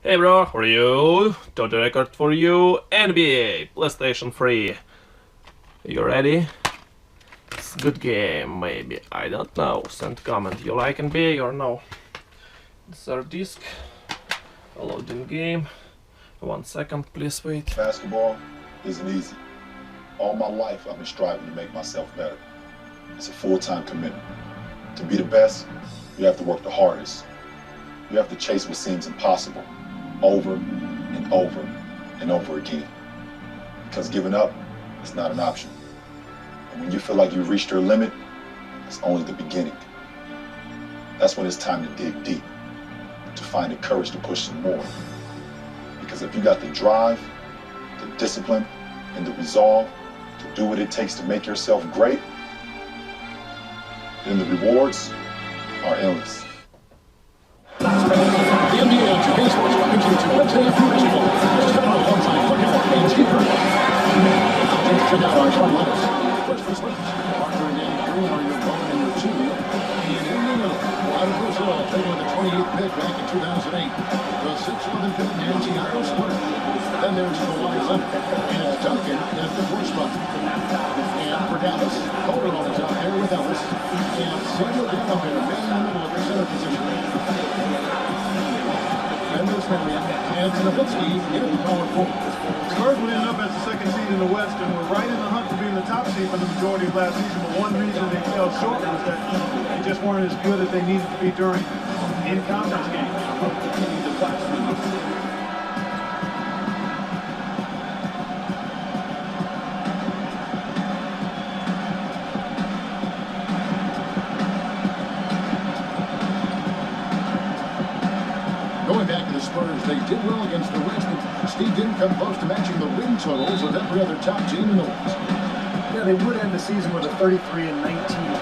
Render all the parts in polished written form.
Hey bro, for you, Total Record for you, NBA, PlayStation 3. You ready? It's a good game, maybe, I don't know. Send comment, you like NBA or no? This is our disc, a loading game. 1 second, please wait. Basketball isn't easy. All my life I've been striving to make myself better. It's a full-time commitment. To be the best, you have to work the hardest. You have to chase what seems impossible over and over and over again. Because giving up is not an option. And when you feel like you've reached your limit, it's only the beginning. That's when it's time to dig deep, to find the courage to push some more. Because if you got the drive, the discipline, and the resolve to do what it takes to make yourself great, then the rewards are endless. The NBA on today's sports brings you to Wednesday after baseball. Step out on time, looking for fans here. Check out our starting lineups. First for Swings, Arthur and Danny Green are your 1 and your 2. And ending up, Wilder Brazil, taking with the 28th pick back in 2008. The 6'11" pick, Nancy Otto Splitter. Then there's Kawhi Leonard and Duncan at the 4th spot. And for Dallas, Calderon is out there with Ellis. And Samuel Gallagher, man in the middle of the center position. And there's Marion and Nowitzki in the power forward. Spurs would end up as the second seed in the West and were right in the hunt to be in the top seed for the majority of last season. But one reason they fell short was that they just weren't as good as they needed to be during in-conference games. Going back to the Spurs, they did well against the West, but Steve didn't come close to matching the win totals of every other top team in the West. Yeah, they would end the season with a 33-19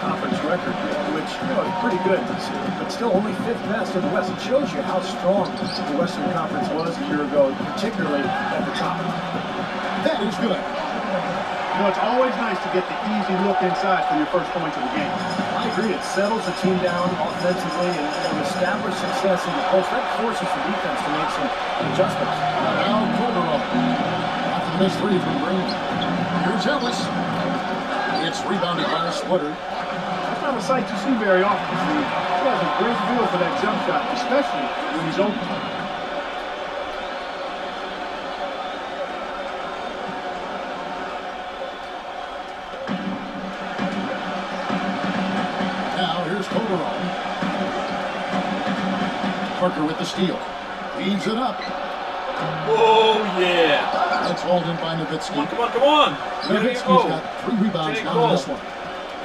conference record, which, is pretty good, but still only 5th best in the West. It shows you how strong the Western Conference was a year ago, particularly at the top. That is good. It's always nice to get the easy look inside for your first points of the game. I agree. It settles the team down offensively and establishes success in the post. That forces the defense to make some adjustments. Now Calderon. After the missed three from Green. Here's Ellis. It's rebounded by a Splitter. That's not a sight you see very often. He has a great feel for that jump shot, especially when he's open. Calderon. Parker with the steal. Leaves it up. Oh yeah! That's hauled in by Nowitzki. Come on! Nowitzki's got 3 rebounds now in this one.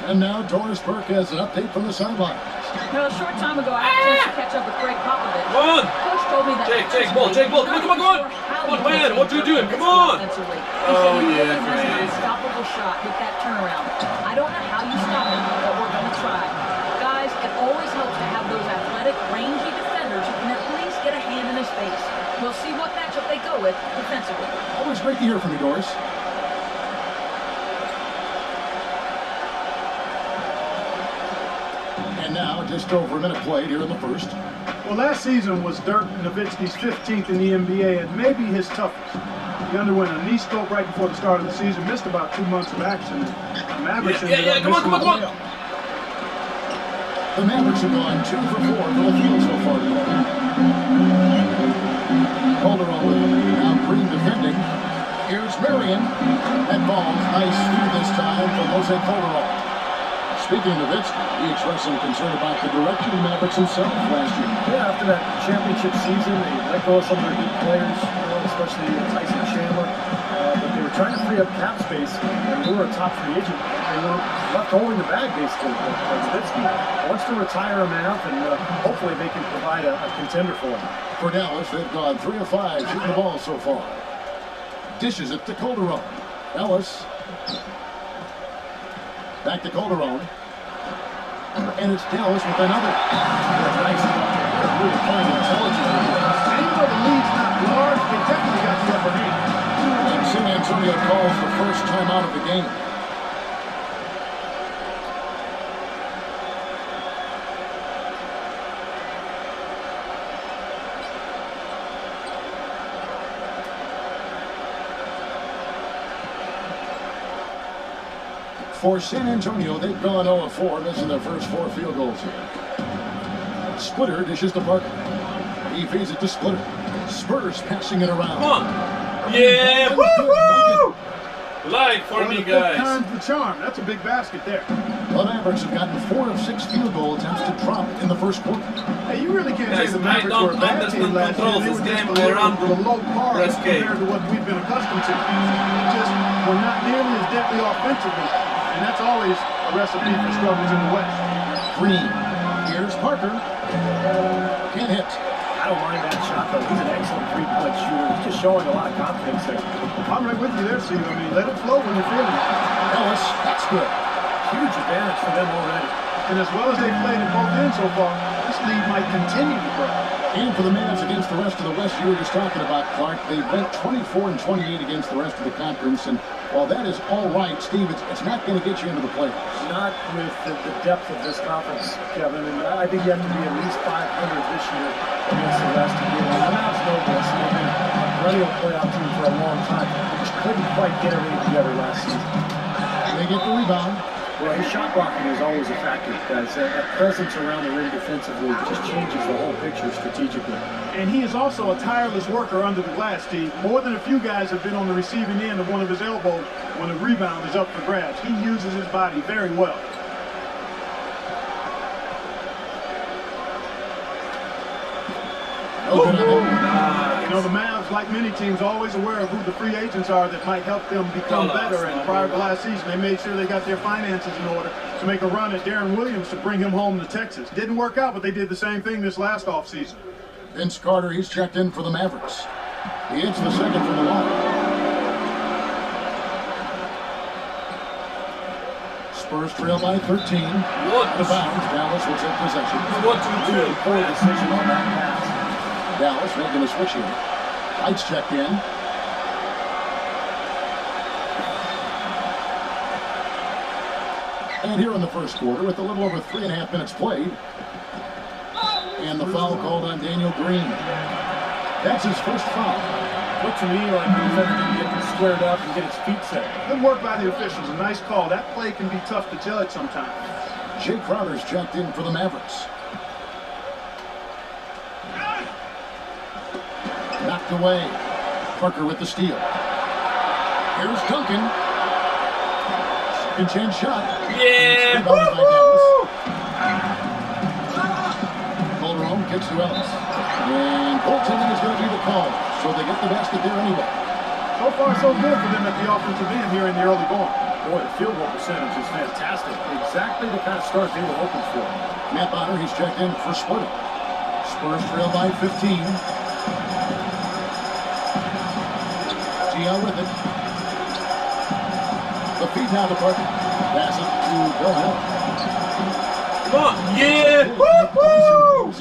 And now Doris Burke has an update from the sideline. A short time ago, I had a chance to catch up with Greg Popovich. Come on! Coach told me that Jake ball! Come on! Come on, man! What are you doing? Come on! He said Oh he yeah, really has an great. unstoppable shot with that turnaround. I don't know how you stop it, but we're going to try. Guys, it always helps to have those athletic, rangy defenders who can at least get a hand in his face. We'll see what matchup they go with defensively. Always great to hear from you, Doris. And now, just over a minute played here in the first. Well, last season was Dirk Nowitzki's 15th in the NBA and maybe his toughest. He underwent a knee stroke right before the start of the season, missed about 2 months of action. The Mavericks ended up missing the playoffs. The Mavericks have gone 2 for 4 from the field so far tonight. Calderon now Green defending. Here's Marion. That ball, nice through this time from Jose Calderon. Speaking of Nowitzki, he expressed some concern about the direction of Mavericks himself last year. Yeah, after that championship season, they let go of some of their good players, especially Tyson Chandler. But they were trying to free up cap space, and they were a top free agent. They were left holding the bag, basically. But Nowitzki wants to retire a man up, and hopefully they can provide a contender for him. For Dallas, they've gone 3 of 5 shooting the ball so far. Dishes it to Calderon. Ellis. Back to Calderon. And it's Dallas with another. Nice. Really playing intelligently. Even though the lead's not large, they definitely got the upper hand. And San Antonio calls the first time out of the game. For San Antonio, they've gone 0-4, missing their first 4 field goals here. Splitter dishes to Parker. He feeds it to Splitter. Spurs passing it around. Come on. Yeah. Woo-hoo! Like for me, guys. Times the charm. That's a big basket there. The Mavericks have gotten 4 of 6 field goal attempts to drop in the first quarter. Hey, you really can't Guys, say the I Mavericks were a don't bad team understand last year. controls They this were game. just I run a low par press K. compared to what we've been accustomed to. Just we're not nearly as deadly offensively, and that's always a recipe for struggles in the West. Green. Here's Parker. Can't hit. I don't mind that shot, though. He's an excellent three-point shooter. He's just showing a lot of confidence there. I'm right with you there, Steve. I mean, let it flow when you're feeling it. Ellis, that's good. Huge advantage for them already. And as well as they've played at both ends so far, this lead might continue to grow. And for the Mavs against the rest of the West, you were just talking about, Clark, they went 24 and 28 against the rest of the conference. And while that is all right, Steve, it's not going to get you into the playoffs. Not with the depth of this conference, Kevin. And I think you have to be at least 500 this year against the rest of the year. The Mavs know this. They've been a perennial playoff team for a long time. They just couldn't quite get everything together last season. They get the rebound. Well, his shot blocking is always a factor, guys. That presence around the rim defensively just changes the whole picture strategically. And he is also a tireless worker under the glass, Steve. More than a few guys have been on the receiving end of one of his elbows when a rebound is up for grabs. He uses his body very well. You know, the Mavs, like many teams, always aware of who the free agents are that might help them become better. And prior to last season, they made sure they got their finances in order to make a run at Darren Williams to bring him home to Texas. Didn't work out, but they did the same thing this last offseason. Vince Carter, he's checked in for the Mavericks. He hits the second from the line. Spurs trail by 13. What? The bounds. Dallas will take possession. What to do? Poor decision on that pass. Dallas making a switch here. Lights checked in. And here in the first quarter, with a little over 3.5 minutes played, and the foul called on Daniel Green. That's his first foul. Looked to me like the defender can get squared up and get his feet set. Good work by the officials. A nice call. That play can be tough to judge sometimes. Jay Crowder's checked in for the Mavericks. Knocked away. Parker with the steal. Here's Duncan. Second chance shot. Yeah! Rebounded by Dallas. Calderon kicks to Ellis. And goaltending is going to be the call. So they get the basket there anyway. So far, so good for them at the offensive end here in the early going. Boy, the field goal percentage is fantastic. Exactly the kind of start they were hoping for. Matt Bonner, he's checked in for Splitter. Spurs trail by 15. Gio with it. The feed now to Parker. Pass it to Bill Hill. Come on! Yeah! Woo-hoo!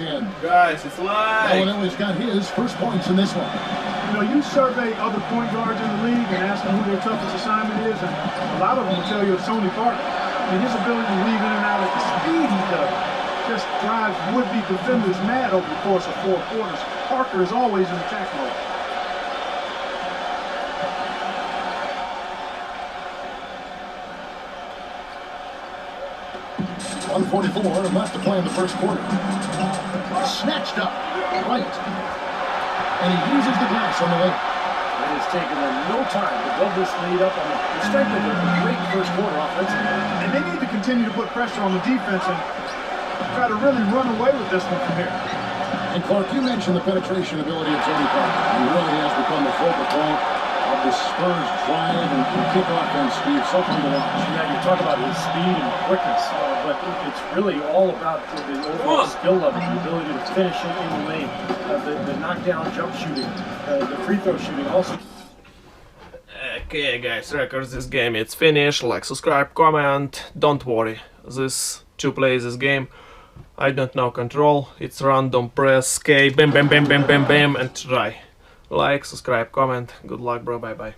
Guys, it's live! Illinois got his first points in this one. You know, you survey other point guards in the league and ask them who their toughest assignment is, and a lot of them will tell you it's Tony Parker. I mean, his ability to weave in and out at the speed he does just drives would-be defenders mad over the course of 4 quarters. Parker is always in attack mode. .144 left to play in the first quarter. Snatched up. Right. And he uses the glass on the way. It has taken them no time to build this lead up on the strength of a great first quarter offensively. And they need to continue to put pressure on the defense and try to really run away with this one from here. And Clark, you mentioned the penetration ability of Tony Parker. He really has become the focal point of the Spurs drive and kick offense, Steve. So fun to watch. Yeah, you talk about his speed and quickness, but it's really all about the overall skill level, the ability to finish in the lane, the knockdown jump shooting, the free throw shooting also. Okay guys, records this game, it's finished. Like, subscribe, comment. Don't worry, this 2 plays this game. I don't know control, it's random, press K, bam bam bam bam bam bam and try. Like, subscribe, comment. Good luck bro, bye bye.